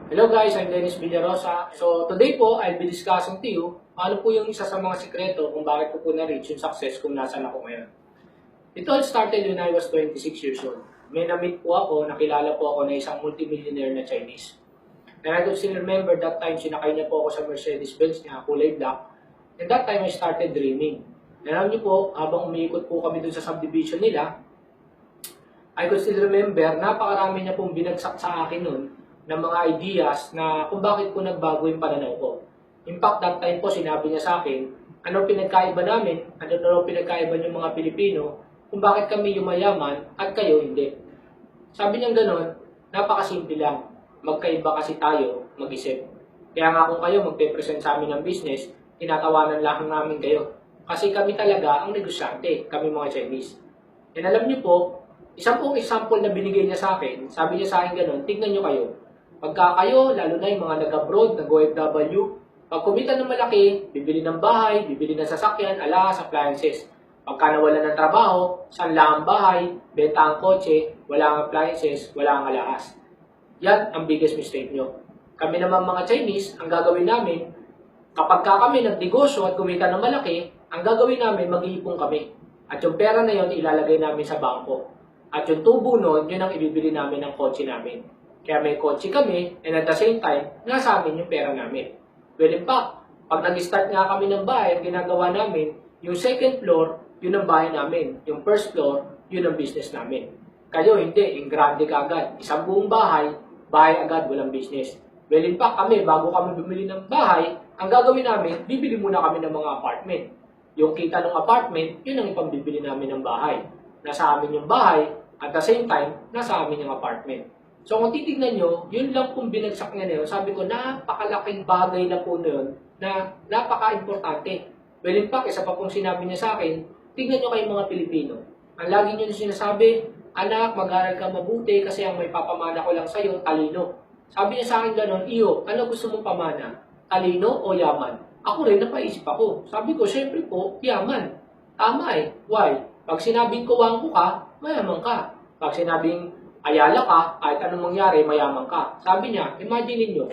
Hello guys, I'm Dennis Villarosa. So today po, I'll be discussing to you ano po yung isa sa mga sikreto kung bakit ko po na-reach yung success kung nasaan ako ngayon. It all started when I was 26 years old. May na-meet po ako, nakilala po ako na isang multimillionaire na Chinese. And I could still remember that time sinakay niya po ako sa Mercedes-Benz niya, kulay black. And that time I started dreaming. And alam niyo po, habang umiikot po kami dun sa subdivision nila, I could still remember, napakarami niya pong binagsak sa akin nun ng mga ideas na kung bakit po nagbago yung pananaw ko. In fact, that time po sinabi niya sa akin, ano pinagkaiba namin, ano pinagkaiba ng mga Pilipino, kung bakit kami yumayaman at kayo hindi. Sabi niya gano'n, napakasimple lang, magkaiba kasi tayo mag-isip. Kaya nga kung kayo magpe-present sa amin ng business, tinatawanan lang namin kayo. Kasi kami talaga ang negosyante, kami mga Chinese. And alam niyo po, isang pong example na binigay niya sa akin, sabi niya sa akin gano'n, tignan niyo kayo. Pagka kayo, lalo na yung mga nag-abroad, nag-OFW, pag kumita ng malaki, bibili ng bahay, bibili ng sasakyan, alahas, appliances. Pagka nawala ng trabaho, sanla ang bahay, benta ang kotse, wala ang appliances, wala ang alahas. Yan ang biggest mistake nyo. Kami naman mga Chinese, ang gagawin namin, kapag kami nagnegosyo at kumita ng malaki, ang gagawin namin, mag-iipon kami. At yung pera na yon ilalagay namin sa bangko. At yung tubo nun, yun ang ibibili namin ng kotse namin. Kaya may kotse kami, and at the same time, nasa amin yung pera namin. Well, in fact, pag nag-start nga kami ng bahay, ang ginagawa namin, yung second floor, yun ang bahay namin. Yung first floor, yun ang business namin. Kayo, hindi. Yung grande ka agad. Isang buong bahay, bahay agad, walang business. Well, in fact, kami, bago kami bumili ng bahay, ang gagawin namin, bibili muna kami ng mga apartment. Yung kita ng apartment, yun ang ipambibili namin ng bahay. Nasa amin yung bahay, at the same time, nasa amin yung apartment. So kung titignan nyo, yun lang kung binagsak niya na yun, sabi ko, napakalaking bagay na po na yun, na napaka-importante. Well, in fact, isa pa pong sinabi niya sa akin, tignan nyo kayong mga Pilipino. Ang lagi nyo sinasabi, anak, mag-aral ka mabuti kasi ang may papamana ko lang sa'yo, talino. Sabi niya sa akin gano'n, iyo, ano gusto mong pamana? Talino o yaman? Ako rin, napaisip ako. Sabi ko, syempre po, yaman. Tama eh. Why? Pag sinabing kuwangko ka, mayaman ka. Pag sinabing ayala ka, kahit anong mangyari, mayaman ka. Sabi niya, imagine niyo,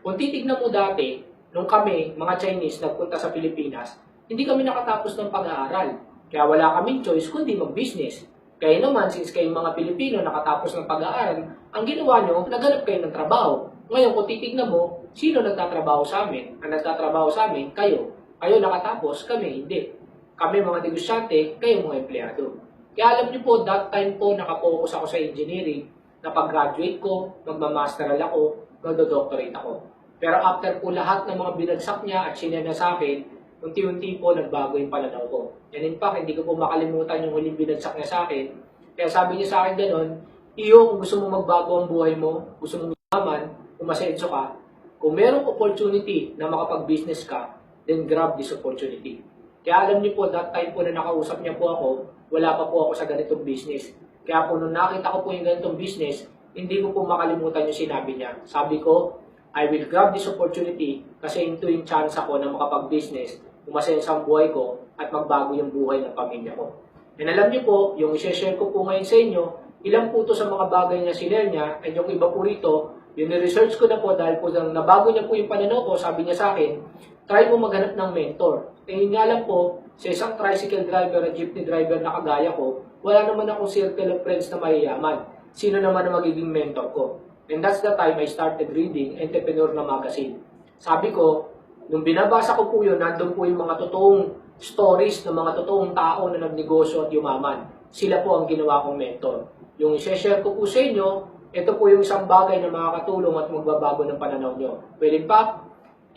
kung titignan mo dati, nung kami, mga Chinese, nagpunta sa Pilipinas, hindi kami nakatapos ng pag-aaral. Kaya wala kaming choice kundi mag-business. Kaya naman, since kayong mga Pilipino nakatapos ng pag-aaral, ang ginawa nyo, naghanap kayo ng trabaho. Ngayon, kung titignan mo, sino nagtatrabaho sa amin? Ang nagtatrabaho sa amin, kayo. Kayo nakatapos, kami hindi. Kami mga negosyante, kayo mga empleyado. Kaya alam niyo po, that time po, nakapokus ako sa engineering, na pag-graduate ko, magmamasteral ako, magdo-doctorate ako. Pero after po lahat ng mga binagsak niya at sinena sa akin, unti-unti po nagbago yung pananaw ko. And in fact, hindi ko po makalimutan yung huling binagsak niya sa akin. Kaya sabi niya sa akin gano'n, iyo, kung gusto mo magbago ang buhay mo, gusto mo yaman, umasenso ka, kung merong opportunity na makapag-business ka, then grab this opportunity. Kaya alam niyo po, that time po na nakausap niya po ako, wala pa po ako sa ganitong business. Kaya po nung nakita ko po yung ganitong business, hindi ko po makalimutan yung sinabi niya. Sabi ko, I will grab this opportunity kasi ito yung chance ako na makapag-business, umasenso ang buhay ko at magbago yung buhay ng pamilya ko. And alam niyo po, yung i-share ko po ngayon sa inyo, ilang po ito sa mga bagay na sinare niya, and yung iba po rito, yung research ko na po dahil po nabago niya po yung pananaw ko, sabi niya sa akin, try mo maghanap ng mentor. Eh nga lang po, sa isang tricycle driver at jeepney driver na kagaya ko, wala naman akong circle of friends na mayayaman. Sino naman ang magiging mentor ko? And that's the time I started reading Entrepreneur na magazine. Sabi ko, nung binabasa ko po yun, nandun po yung mga totoong stories ng mga totoong tao na nagnegosyo at yumaman. Sila po ang ginawa kong mentor. Yung i-share ko po sa inyo, ito po yung isang bagay na makakatulong at magbabago ng pananaw nyo. Well, in fact,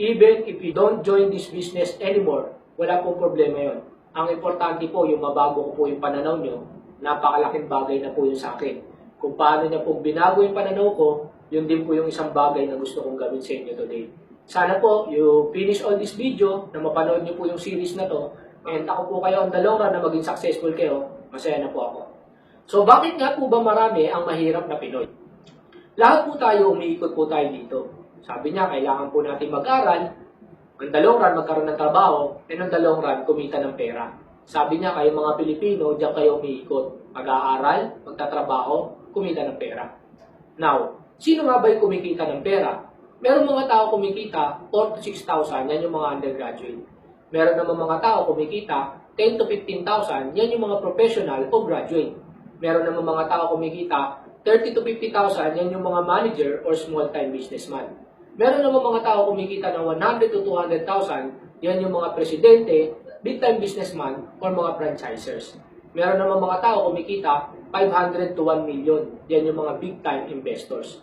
even if you don't join this business anymore, wala pong problema yon. Ang importante po, yung mabago ko po yung pananaw nyo, napakalaking bagay na po yun sa akin. Kung paano niya pong binago yung pananaw ko, yun din po yung isang bagay na gusto kong gawin sa inyo today. Sana po, you finish all this video, na mapanood niyo po yung series na to, and ako po kayo on the long run na maging successful kayo, masaya na po ako. So, bakit nga po ba marami ang mahirap na Pinoy? Lahat po tayo, umiikot po tayo dito. Sabi niya, kailangan po natin mag-aral, on the long run, magkaroon ng trabaho, and on the long run, kumita ng pera. Sabi niya, kayo mga Pilipino, diyan kayo umiikot. Mag-aaral, magtatrabaho, kumita ng pera. Now, sino nga ba yung kumikita ng pera? Meron mga tao kumikita 4 to 6,000, yan yung mga undergraduate. Meron naman mga tao kumikita 10 to 15,000, yan yung mga professional o graduate. Meron naman mga tao kumikita 30 to 50,000, yan yung mga manager or small-time businessman. Meron naman mga tao kumikita ng 100 to 200,000, yan yung mga presidente, big-time businessman, or mga franchisers. Meron naman mga tao kumikita 500 to 1 million, yan yung mga big-time investors.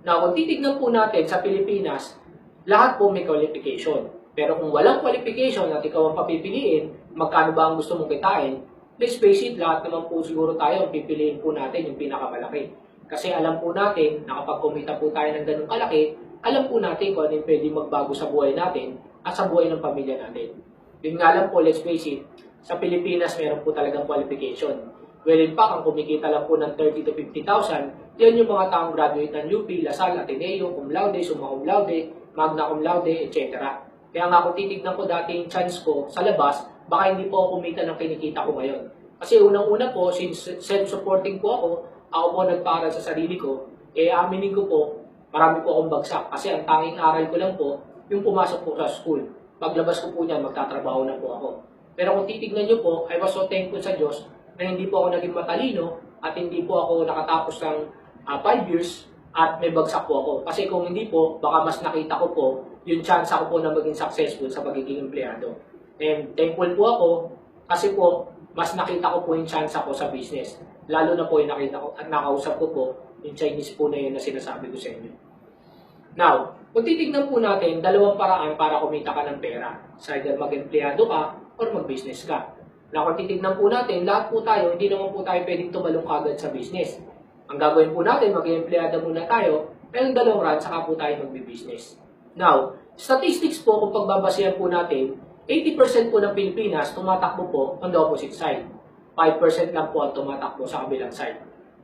Now, kung titignan po natin sa Pilipinas, lahat po may qualification. Pero kung walang qualification at ikaw ang papipiliin, magkano ba ang gusto mong kitain, let's face it, lahat naman po siguro tayo, pipiliin po natin yung pinakamalaki. Kasi alam po natin na kapag kumita po tayo ng ganung kalaki, alam po natin kung ano yung pwede magbago sa buhay natin at sa buhay ng pamilya natin. Yun nga lang po, let's face it, sa Pilipinas meron po talagang qualification. Well, in fact, ang kumikita lang po ng 30 to 50,000, yan yung mga taong graduate ng UP, Lasal, Ateneo, cum laude, summa cum laude, magna cum laude, etc. Kaya nga kung titignan ko dati yung chance ko sa labas, baka hindi po ako kumita ng kinikita ko ngayon. Kasi unang-una po, since self-supporting po ako po nagpaaral sa sarili ko, aminin ko po, marami po akong bagsak. Kasi ang tanging aral ko lang po, yung pumasok po sa school. Paglabas ko po niyan, magtatrabaho na po ako. Pero kung titignan nyo po, I was so thankful sa Diyos na hindi po ako naging matalino at hindi po ako nakatapos ng 5 years at may bagsak po ako. Kasi kung hindi po, baka mas nakita ko po yung chance ako po na maging successful sa pagiging empleyado. And thankful po ako kasi po, mas nakita ko po yung chance ako sa business. Lalo na po yung nakita ko at nakausap ko po yung Chinese po na yun na sinasabi ko sa inyo. Now, kung titignan po natin, dalawang paraan para kumita ka ng pera. Sa either mag-empleyado ka or mag-business ka. Na kung titignan po natin, lahat po tayo, hindi naman po tayo pwedeng tumalong kagad sa business. Ang gagawin po natin, mag-empleyado muna tayo, pero dalawang run, saka po tayo mag-business. Now, statistics po, kung pagbabasihan po natin, 80% po ng Pilipinas tumatakbo po on the opposite side. 5% lang po ang tumatakbo sa kabilang side.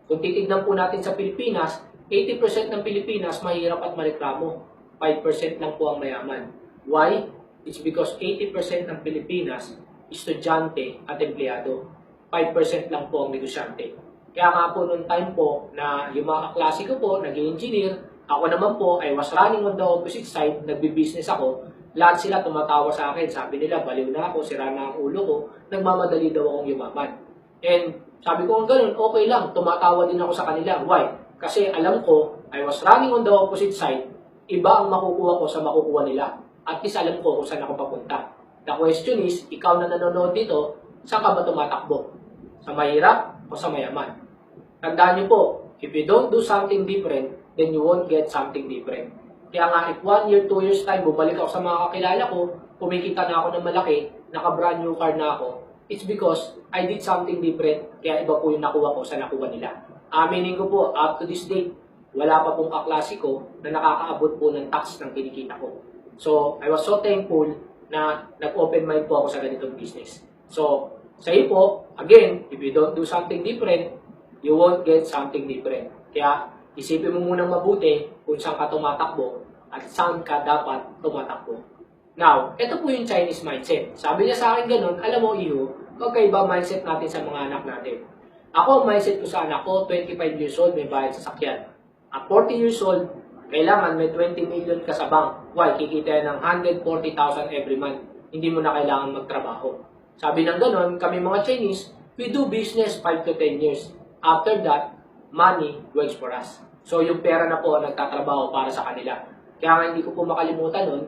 Kung titignan po natin sa Pilipinas, 80% ng Pilipinas mahirap at mareklamo. 5% lang po ang mayaman. Why? It's because 80% ng Pilipinas estudyante at empleyado. 5% lang po ang negosyante. Kaya nga po noong time po na yung mga kaklase ko po, nag-engineer, ako naman po, I was running on the opposite side, nagbi-business ako, lahat sila tumatawa sa akin, sabi nila, baliw na ako, sira na ang ulo ko, nagmamadali daw akong yumaman. And sabi ko, ganun, okay lang, tumatawa din ako sa kanila. Why? Kasi alam ko, I was running on the opposite side, iba ang makukuha ko sa makukuha nila. At least alam ko kung saan ako papunta. The question is, ikaw na nanonood dito, saan ka ba tumatakbo? Sa mahirap o sa mayaman? Tandaan niyo po, if you don't do something different, then you won't get something different. Kaya nga, if 1 year, 2 years time, bumalik ako sa mga kakilala ko, kumikita na ako ng malaki, naka-brand new car na ako, it's because I did something different, kaya iba po yung nakuha ko sa nakuha nila. Aminin ko po, up to this date, wala pa pong kaklase ko na nakakaabot po ng tax ng kinikita ko. So, I was so thankful na nag-open mind po ako sa ganitong business. So, sa iyo po, again, if you don't do something different, you won't get something different. Kaya, isipin mo munang mabuti kung saan ka tumatakbo at saan ka dapat tumatakbo. Now, ito po yung Chinese mindset. Sabi niya sa akin ganun, alam mo, Iho, magkaiba mindset natin sa mga anak natin. Ako, mindset ko sa anak ko, 25 years old, may bayad sa sakyan. At 40 years old, kailangan may 20 million ka sa bank. Why? Kikita ng 140,000 every month. Hindi mo na kailangan magtrabaho. Sabi ng ganun, kami mga Chinese, we do business 5 to 10 years. After that, money works for us. So yung pera na po ang nagtatrabaho para sa kanila. Kaya nga hindi ko po makalimutan nun,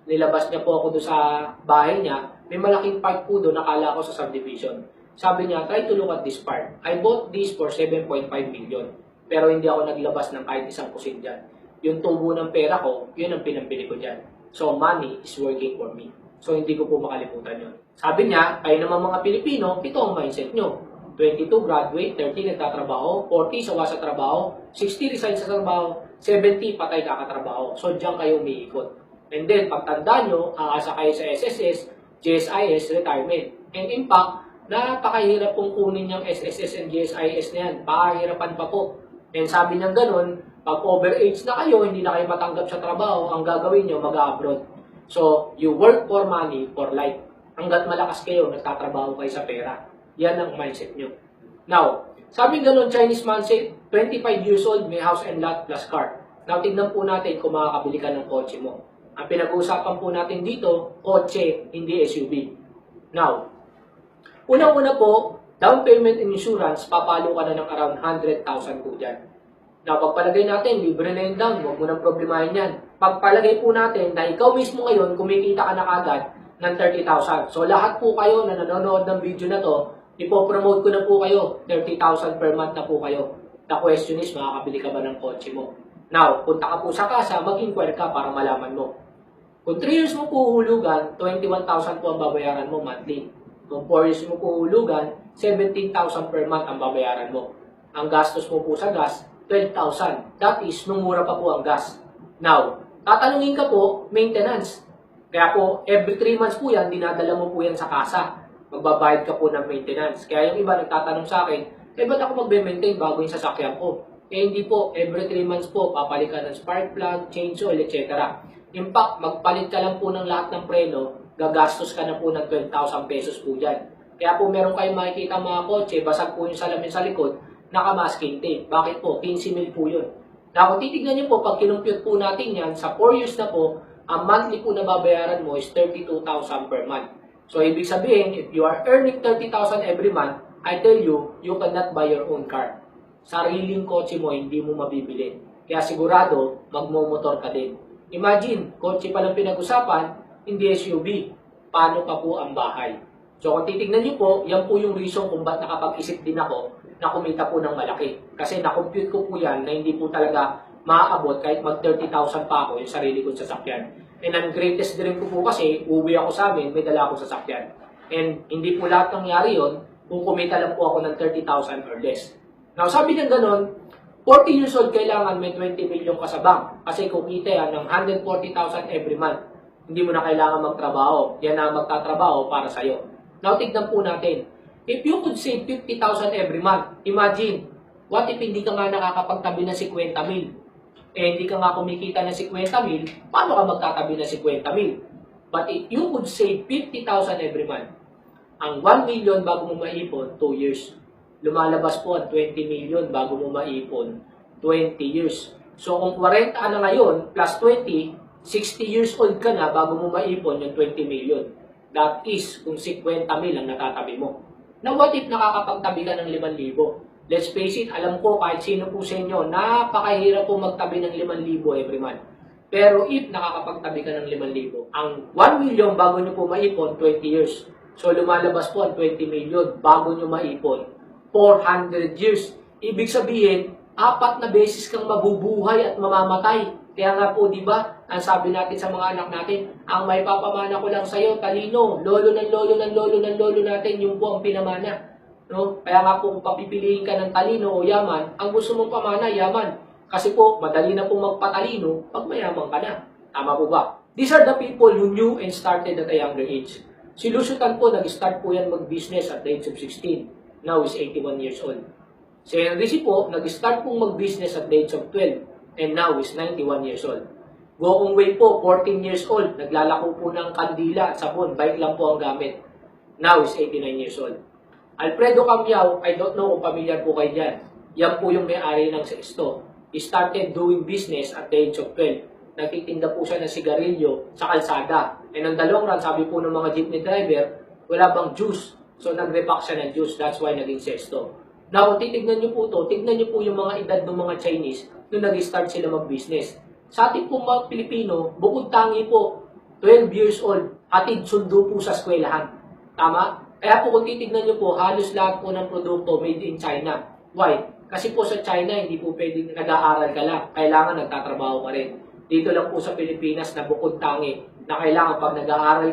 nilabas niya po ako doon sa bahay niya, may malaking park po doon, nakala ko sa subdivision. Sabi niya, try to look at this park. I bought this for 7.5 million. Pero hindi ako naglabas ng kahit isang kusin dyan. Yung tubo ng pera ko, yun ang pinambili ko dyan. So, money is working for me. So, hindi ko po makalimutan yun. Sabi niya, kayo naman mga Pilipino, ito ang mindset nyo. 22 graduate, 30 nagtatrabaho, 40 sawa sa trabaho, 60 resign sa trabaho, 70 patay kakatrabaho. So, diyan kayo umiikot. And then, pagtanda nyo, aasa kayo sa SSS, GSIS, retirement. And in fact, napakahirap pong kunin yung SSS and GSIS na yan. Pakahirapan pa po. And sabi niya ganun, pag overage na kayo, hindi na kayo matanggap sa trabaho, ang gagawin nyo, mag-abroad. So, you work for money, for life. Hanggat malakas kayo, nagtatrabaho kayo sa pera. Yan ang mindset nyo. Now, sabi ganun, Chinese mindset, 25 years old, may house and lot plus car. Now, tignan po natin kung makakabili ka ng kotse mo. Ang pinag-uusapan po natin dito, kotse, hindi SUV. Now, unang-una po, down payment and insurance, papalo ka na ng around 100,000 po dyan. Now, pagpalagay natin, libre na yung down, huwag mo nang problemahin yan. Pagpalagay po natin na ikaw mismo ngayon, kumikita ka na kagad ng 30,000. So, lahat po kayo na nanonood ng video na to, ipopromote ko na po kayo, 30,000 per month na po kayo. The question is, makakabili ka ba ng kotse mo? Now, punta ka po sa kasa, mag-inquire ka para malaman mo. Kung 3 years mo po hulugan, 21,000 po ang babayaran mo monthly. Kung 4 years mo po hulugan, 17,000 per month ang babayaran mo. Ang gastos mo po sa gas, 12,000. That is, nung mura pa po ang gas. Now, tatanungin ka po, maintenance. Kaya po, every 3 months po yan, dinadala mo po yan sa kasa. Magbabayad ka po ng maintenance. Kaya yung iba nagtatanong sa akin, ba't ako magbe-maintain bago yung sasakyan ko? Hindi po, every 3 months po, papalit ka ng spark plug, change oil, etc. In fact, magpalit ka lang po ng lahat ng preno, gagastos ka na po ng 12,000 pesos po dyan. Kaya po meron kayong makikita mga kotse, basag po yung salamin sa likod, naka-masking tape. Bakit po? 15,000 po yun. Na kung titignan nyo po, pag kinumpute po natin yan, sa 4 years na po, ang monthly po na babayaran mo is 32,000 per month. So, ibig sabihin, if you are earning 30,000 every month, I tell you, you cannot buy your own car. Sariling kotse mo, hindi mo mabibili. Kaya sigurado, magmomotor ka din. Imagine, kotse pa lang pinag-usapan, hindi SUV. Paano pa po ang bahay? So, kung titignan nyo po, yan po yung reason kung ba't nakapag-isip din ako na kumita po ng malaki. Kasi na-compute ko po yan na hindi po talaga maaabot kahit mag 30,000 pa ako yung sarili kong sasakyan. And ang greatest dream ko po kasi, uwi ako sa amin, may dala akong sasakyan. And hindi po lahat nangyari yun kung kumita lang po ako ng 30,000 or less. Now, sabi niya ganun, 40 years old kailangan may 20 million ka sa bank. Kasi kumita yan ng 140,000 every month. Hindi mo na kailangan magtrabaho. Yan na magtatrabaho para sa'yo. Now, tignan po natin. If you could save 50,000 every month, imagine, what if hindi ka nga nakakapagtabi ng 50,000? Hindi ka nga kumikita ng 50,000, paano ka magtatabi ng 50,000? But if you could save 50,000 every month, ang 1 million bago mo maipon, 2 years. Lumalabas po ang 20 million bago mo maipon, 20 years. So kung 40 ka na ngayon, plus 20, 60 years old ka na bago mo maipon yung 20 million. That is, kung 50,000 ang natatabi mo. Now, what if nakakapagtabi ka ng 5,000? Let's face it, alam ko kahit sino po sa inyo, napakahirap po magtabi ng 5,000 every month. Pero if nakakapagtabi ka ng 5,000, ang 1 million bago nyo po maipon, 20 years. So lumalabas po ang 20 million bago nyo maipon, 400 years. Ibig sabihin, 4 na beses kang mabubuhay at mamamatay. Kaya nga po, di ba, ang sabi natin sa mga anak natin, ang may papamana ko lang sa'yo, talino, lolo ng lolo ng lolo ng lolo natin, yung po ang pinamana. No? Kaya nga po, kung papipiliin ka ng talino o yaman, ang gusto mong pamana, yaman. Kasi po, madali na po magpatalino pag mayaman ka na. Tama po ba? These are the people who knew and started at a younger age. Si Lucio Tan po, nag-start po yan mag-business at the age of 16. Now is 81 years old. Si Henry C. po, nag-start pong mag-business at the age of 12. And now is 91 years old. Go Kong Wei po, 14 years old. Naglalako po ng kandila at sabon. Bike lang po ang gamit. Now is 89 years old. Alfredo Cambiao, I don't know kung pamilyar po kayo dyan. Yan po yung may-ari ng Sexto. He started doing business at the age of 12. Nagtitinda po siya ng sigarilyo sa kalsada. And on the long run, sabi po ng mga jeepney driver, wala bang juice? So nag-repack siya ng juice. That's why naging Sexto. Now, kung titignan nyo po to, tignan nyo po yung mga edad ng mga Chinese nung nag-start sila mag-business. Sa ating pong mga Pilipino, bukod tangi po, 12 years old, hatid sundo po sa eskwelahan. Tama? Kaya po kung titignan nyo po, halos lahat po ng produkto made in China. Why? Kasi po sa China, hindi po pwedeng nag-aaral ka lang. Kailangan nagtatrabaho ka rin. Dito lang po sa Pilipinas na bukod tangi, na kailangan pag nag-aaral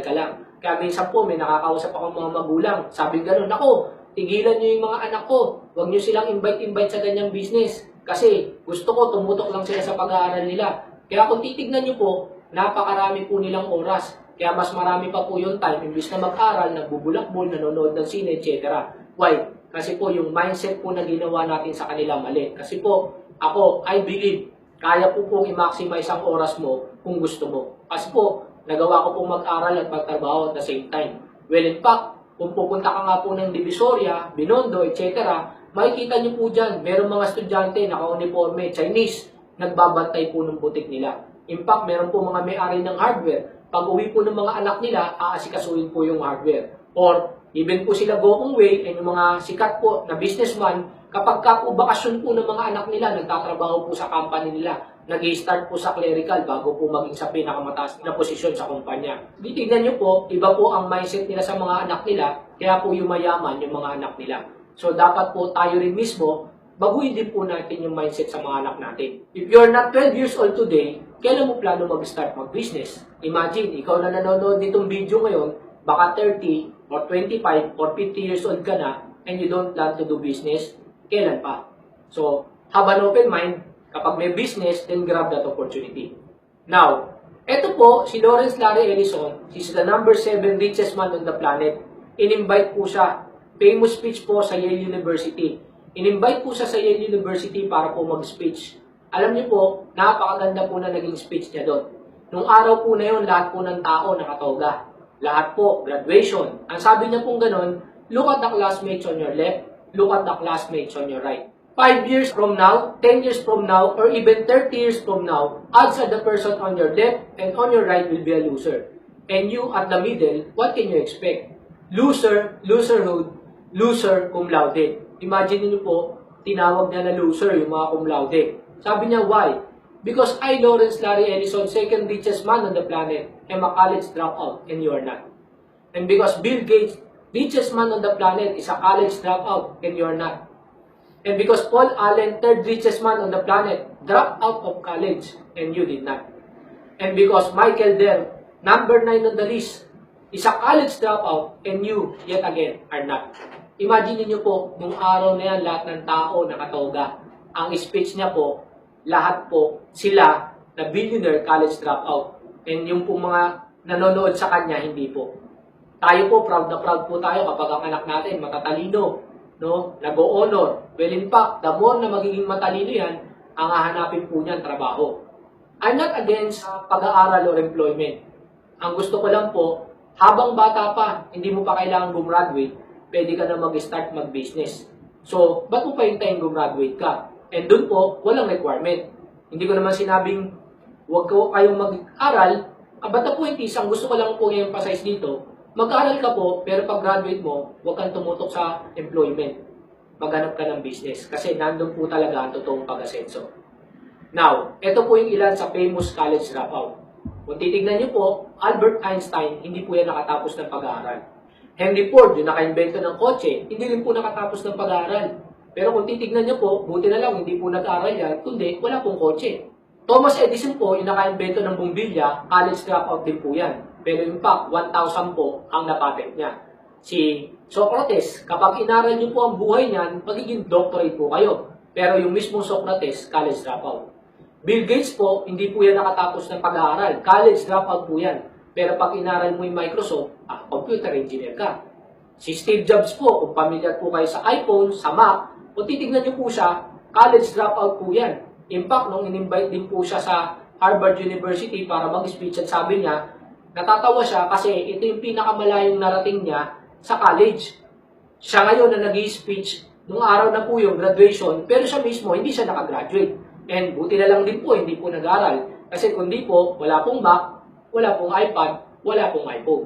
ka lang. Kaya minsan po, may nakakausap ako mga magulang. Sabi gano'n, ako, tigilan nyo yung mga anak ko. Huwag nyo silang invite-invite sa ganyang business. Kasi gusto ko tumutok lang sila sa pag-aaral nila. Kaya kung titignan nyo po, napakarami po nilang oras. Kaya mas marami pa po yung time, imbis na mag-aral, nagbubulakbol, nanonood ng sine, etc. Why? Kasi po yung mindset po na ginawa natin sa kanila mali. Kasi po, ako, I believe, kaya po pong i-maximize ang oras mo kung gusto mo. Kasi po, nagawa ko pong mag-aral at magtrabaho at the same time. Well, in fact, kung pupunta ka nga po ng Divisoria, Binondo, etc., makikita nyo po dyan, merong mga estudyante naka-uniforme, Chinese. nagbabantay po ng butik nila. In fact, meron po mga may-ari ng hardware. Pag uwi po ng mga anak nila, aasikasuhin po yung hardware. Or, even po sila Gokong Wei and yung mga sikat po na businessman, kapag ka po bakasyon po ng mga anak nila, nagtatrabaho po sa company nila, nag-i-start po sa clerical bago po maging sa pinakamataas na posisyon sa kumpanya. Titignan nyo po, iba po ang mindset nila sa mga anak nila, kaya po yumayaman yung mga anak nila. So, dapat po tayo rin mismo, baguhin din po natin yung mindset sa mga anak natin. If you're not 12 years old today, kailan mo plano mag-start mag-business? Imagine, ikaw na nanonood nitong video ngayon, baka 30 or 25 or 50 years old ka na and you don't plan to do business, kailan pa? So, have an open mind. Kapag may business, then grab that opportunity. Now, eto po, si Lawrence Larry Ellison, he's the number 7 richest man on the planet. In-invite po siya. Famous speech po sa Yale University. In-invite po siya sa Yale University para po mag-speech. Alam niyo po, napakaganda po na naging speech niya doon. Nung araw po na yun, lahat po ng tao nakatoga. Lahat po, graduation. Ang sabi niya pong ganun, look at the classmates on your left, look at the classmates on your right. 5 years from now, 10 years from now, or even 30 years from now, odds that the person on your left and on your right will be a loser. And you at the middle, what can you expect? Loser, loserhood, loser cum laude. Imagine niyo po, tinawag niya na loser yung mga cum laude. Sabi niya, why? Because I, Lawrence Larry Ellison, second richest man on the planet, am a college dropout and you are not. And because Bill Gates, richest man on the planet, is a college dropout and you are not. And because Paul Allen, third richest man on the planet, dropped out of college and you did not. And because Michael Dell, number 9 on the list, is a college dropout and you, yet again, are not. Imagine niyo po, nung araw na yan, lahat ng tao nakatoga. Ang speech niya po, lahat po sila na billionaire college dropout. And yung po mga nanonood sa kanya, hindi po. Tayo po, proud na proud po tayo kapag ang anak natin matatalino, no? Nag-o-honor. Well, in fact, the more na magiging matalino yan, ang hahanapin po niyan trabaho. I'm not against pag-aaral or employment. Ang gusto ko lang po, habang bata pa, hindi mo pa kailangan gumraduate, pwede ka na mag-start mag-business. So, ba't mo pa hintayin gumraduate ka? And doon po, walang requirement. Hindi ko naman sinabing, huwag ko kayong mag-aral. But the point is, ang gusto ko lang po i-emphasize dito, mag-aral ka po, pero pag graduate mo, huwag kang tumutok sa employment. Maghanap ka ng business. Kasi nandun po talaga ang totoong pag-asenso. Now, ito po yung ilan sa famous college dropout. Kung titignan niyo po, Albert Einstein, hindi po yan nakatapos ng pag-aaral. Henry Ford, yung naka-invento ng kotse, hindi rin po nakatapos ng pag-aaral. Pero kung titignan niyo po, buti na lang, hindi po nag-aaral yan, kundi wala pong kotse. Thomas Edison po, yung naka-invento ng bumbilya, college dropout din po yan. Pero in fact, 1,000 po ang napatent niya. Si Socrates, kapag inaral niyo po ang buhay niyan, magiging doctorate po kayo. Pero yung mismong Socrates, college dropout. Bill Gates po, hindi po yan nakatapos ng pag-aaral. College dropout po yan. Pero pag inaral mo yung Microsoft, computer engineer ka. Si Steve Jobs po, kung pamilyar po kayo sa iPhone, sa Mac, kung titignan niyo po siya, college dropout po yan. In fact, nung in-invite din po siya sa Harvard University para mag-speech at sabi niya, natatawa siya kasi ito yung pinakamalayong narating niya sa college. Siya ngayon na nag-i-speech, nung araw na po yung graduation, pero siya mismo hindi siya nakagraduate. And buti na lang din po, hindi po nag-aral. Kasi kundi po, wala pong Mac, wala pong iPad, wala pong iPhone.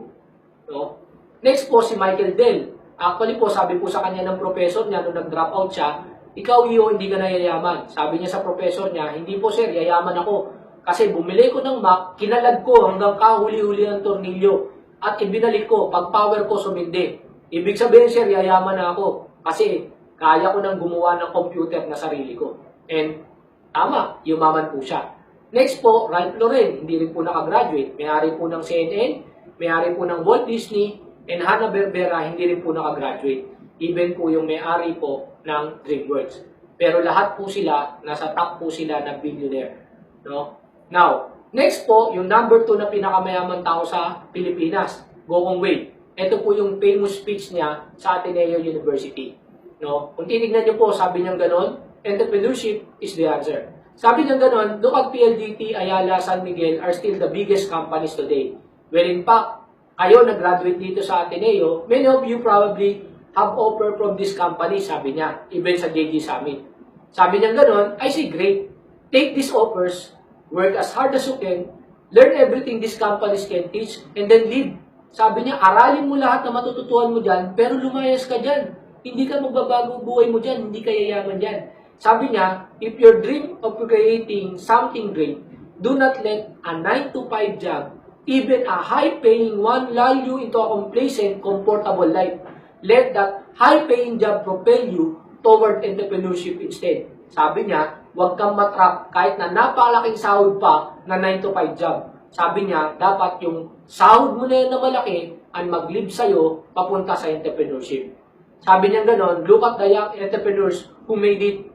No? Next po, si Michael Dell. Actually po, sabi po sa kanya ng professor niya nung nag-drop out siya, ikaw iyo, hindi ka na yayaman. Sabi niya sa professor niya, hindi po sir, yayaman ako. Kasi bumili ko ng Mac, kinalag ko hanggang kahuli-huli ang tornilyo. At ibinalik ko, pag power ko sumindi. Ibig sabihin sir, yayaman na ako. Kasi kaya ko nang gumawa ng computer na sarili ko. And tama, yumaman po siya. Next po, Ralph Lauren, hindi rin po nakagraduate. May-ari po ng CNN, may-ari po ng Walt Disney, and Hanna-Barbera, hindi rin po nakagraduate. Even po yung may-ari po ng DreamWorks. Pero lahat po sila, nasa top po sila na billionaire. No? Now, next po, yung number 2 na pinakamayaman tao sa Pilipinas, Gokong Wei. Ito po yung famous speech niya sa Ateneo University. No? Kung titignan niyo po, sabi niya gano'n, entrepreneurship is the answer. Sabi niya gano'n, look at PLDT, Ayala, San Miguel are still the biggest companies today. Well, in fact, kayo nag-graduate dito sa Ateneo, many of you probably have offer from this company, sabi niya, even sa JG Summit. Sabi niya gano'n, I say great. take these offers, work as hard as you can, learn everything these companies can teach, and then leave. Sabi niya, aralin mo lahat na matututuhan mo dyan, pero lumayas ka dyan. Hindi ka magbabago buhay mo dyan, hindi ka yayaman dyan. Sabi niya, if your dream of creating something great, do not let a 9 to 5 job, even a high-paying one, lull you into a complacent, comfortable life. Let that high-paying job propel you toward entrepreneurship instead. Sabi niya, huwag kang matrap kahit na napakalaking sahod pa na 9 to 5 job. Sabi niya, dapat yung sahod mo na yan na malaki ang mag-lead sa'yo papunta sa entrepreneurship. Sabi niya ganon, look at the young entrepreneurs who made it.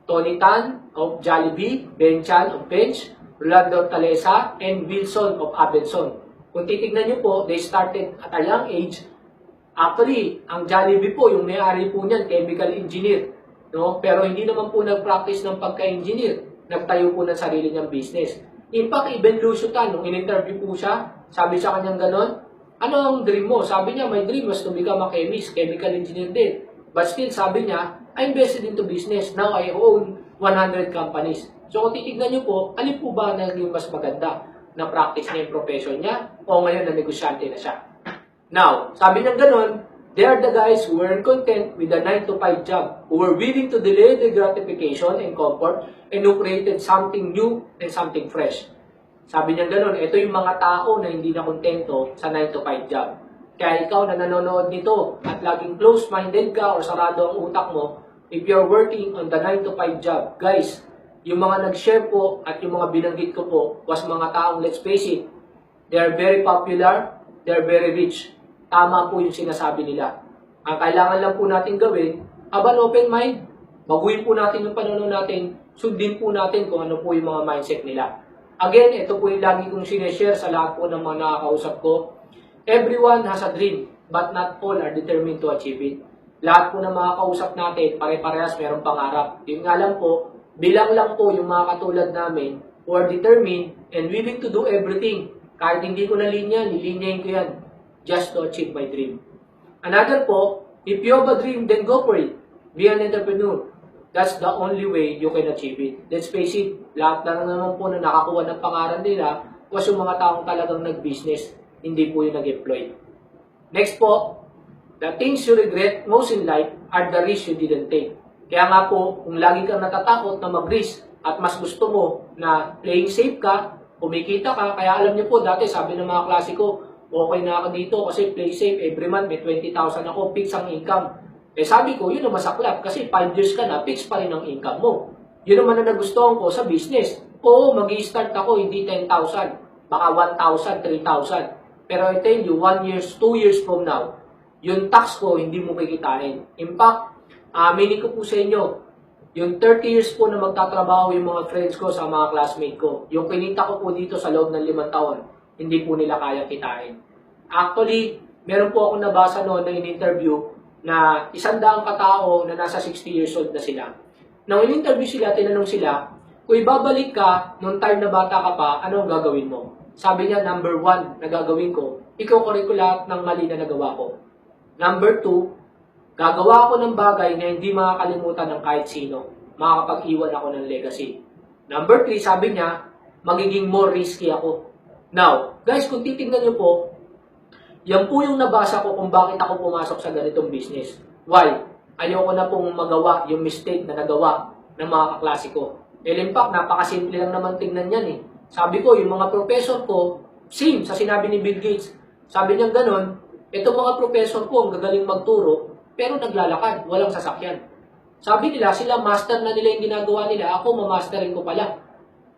Tony Tan of Jollibee, Ben Chan of Bench, Rolando Talesa, and Wilson of Abenson. Kung titignan niyo po, they started at a young age. Actually, ang Jollibee po, yung may-ari po niyan, chemical engineer. No? Pero hindi naman po nag-practice ng pagka-engineer. Nagtayo po ng sarili niyang business. In fact, even Lucio Tan, nung in-interview po siya, sabi sa kanyang ganon, ano ang dream mo? Sabi niya, my dream was to become a chemist, chemical engineer din. But still, sabi niya, I invested into business. Now, I own 100 companies. So, kung titignan niyo po, alin po ba naging mas maganda na practice niya yung profession niya o ngayon na negosyante na siya? Now, sabi niya ganon, they are the guys who were content with a 9 to 5 job, who were willing to delay the gratification and comfort, and who created something new and something fresh. Sabi niya ganon, ito yung mga tao na hindi na kontento sa 9 to 5 job. Kaya ikaw na nanonood nito at laging close-minded ka o sarado ang utak mo, if you're working on the 9 to 5 job, guys, yung mga nag-share po at yung mga binanggit ko po was mga taong, let's face it, they are very popular, they are very rich. Tama po yung sinasabi nila. Ang kailangan lang po natin gawin, have an open mind. Baguhin po natin yung pananaw natin, sundin po natin kung ano po yung mga mindset nila. Again, ito po yung lagi kong sineshare sa lahat po ng mga nakakausap ko. Everyone has a dream, but not all are determined to achieve it. Lahat po ng mga kausap natin, pare-parehas mayroong pangarap. Yun nga lang po, bilang lang po yung mga katulad namin who are determined and willing to do everything. Kahit hindi ko na linya, nilinyahin ko yan just to achieve my dream. Another po, if you have a dream, then go for it. Be an entrepreneur. That's the only way you can achieve it. Let's face it, lahat na naman po na nakakuha ng pangalan nila was yung mga taong talagang nag-business, hindi po yung nag-employ. Next po, the things you regret most in life are the risks you didn't take. Kaya nga po, kung lagi kang natatakot na mag-risk at mas gusto mo na playing safe ka, kumikita ka, kaya alam niyo po, dati sabi ng mga klasiko, okay na ako dito kasi play safe, every month may 20,000 ako, fix ang income. Eh sabi ko, yun ang masaklap kasi 5 years ka na, fix pa rin ang income mo. Yun naman ang nagustuhan ko sa business. Oo, mag-i-start ako, hindi 10,000, baka 1,000, 3,000. Pero I tell you, 1 year, 2 years from now, yung tax ko, hindi mo kikitain. In fact, aminin ko po sa inyo, yung 30 years po na magtatrabaho yung mga friends ko sa mga classmate ko, yung kinita ko po dito sa loob ng 5 taon, hindi po nila kaya kitain. Actually, meron po akong nabasa noon na in-interview na 100 katao na nasa 60 years old na sila. Nang in-interview sila, tinanong sila, kung ibabalik ka nung time na bata ka pa, ano ang gagawin mo? Sabi niya, number 1 na gagawin ko, iko-correct ko lahat ng mali na nagawa ko. Number 2, gagawa ako ng bagay na hindi makakalimutan ng kahit sino. Makakapag-iwan ako ng legacy. Number 3, sabi niya, magiging more risky ako. Now, guys, kung titignan niyo po, yan po yung nabasa ko kung bakit ako pumasok sa ganitong business. Why? Ayoko na pong magawa yung mistake na nagawa ng mga kaklase ko. In fact, napakasimple lang naman tingnan yan eh. Sabi ko, yung mga professor ko, same sa sinabi ni Bill Gates. Sabi niya ganon, itong mga professor ko ang gagaling magturo, pero naglalakad, walang sasakyan. Sabi nila, sila master na nila yung ginagawa nila, ako mamasterin ko pala.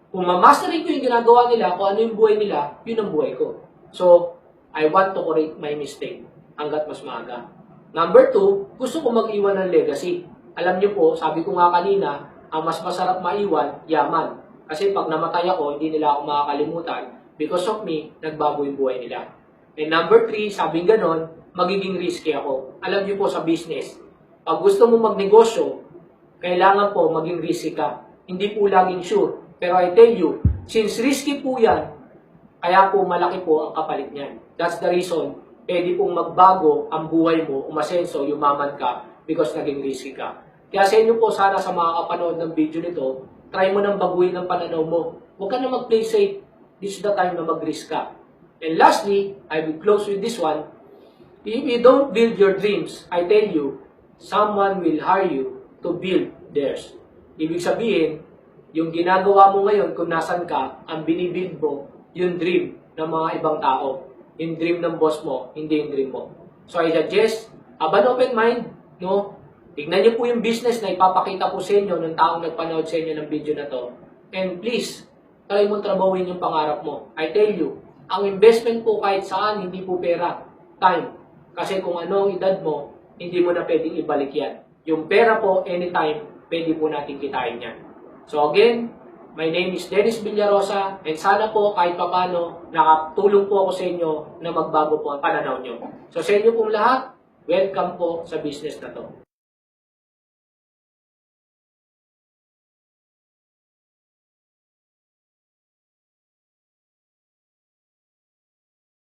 Kung mamasterin ko yung ginagawa nila, kung ano yung buhay nila, yun ang buhay ko. So, I want to correct my mistake hanggat mas maaga. Number 2, gusto ko mag-iwan ng legacy. Alam niyo po, sabi ko nga kanina, ang mas masarap maiwan, yaman. Kasi pag namatay ako, hindi nila ako makakalimutan. Because of me, nagbago yung buhay nila. And number 3, sabing ganon, magiging risky ako. Alam niyo po sa business, pag gusto mo magnegosyo, kailangan po maging risky ka. Hindi po laging sure. Pero I tell you, since risky po yan, kaya po malaki po ang kapalit niyan. That's the reason, pwede pong magbago ang buhay mo, umasenso, yumaman ka, because naging risky ka. Kaya sa inyo po, sana sa mga kapanood ng video nito, try mo nang baguhin ang pananaw mo. Huwag ka na mag-play safe. This is the time na mag-risk ka. And lastly, I will close with this one. If you don't build your dreams, I tell you, someone will hire you to build theirs. Ibig sabihin, yung ginagawa mo ngayon kung nasan ka, ang binibuild mo, yung dream ng mga ibang tao. Yung dream ng boss mo, hindi yung dream mo. So I suggest, have an open mind, no? Tignan niyo po yung business na ipapakita ko sa inyo ng taong nagpanood sa inyo ng video na to. And please, try mo trabahuin yung pangarap mo. I tell you, ang investment po kahit saan, hindi po pera, time. Kasi kung ano ang edad mo, hindi mo na pwedeng ibalik yan. Yung pera po, anytime, pwede po natin kitain yan. So again, my name is Dennis Villarosa, and sana po kahit papano nakatulong po ako sa inyo na magbago po ang pananaw nyo. So sa inyo pong lahat, welcome po sa business na to.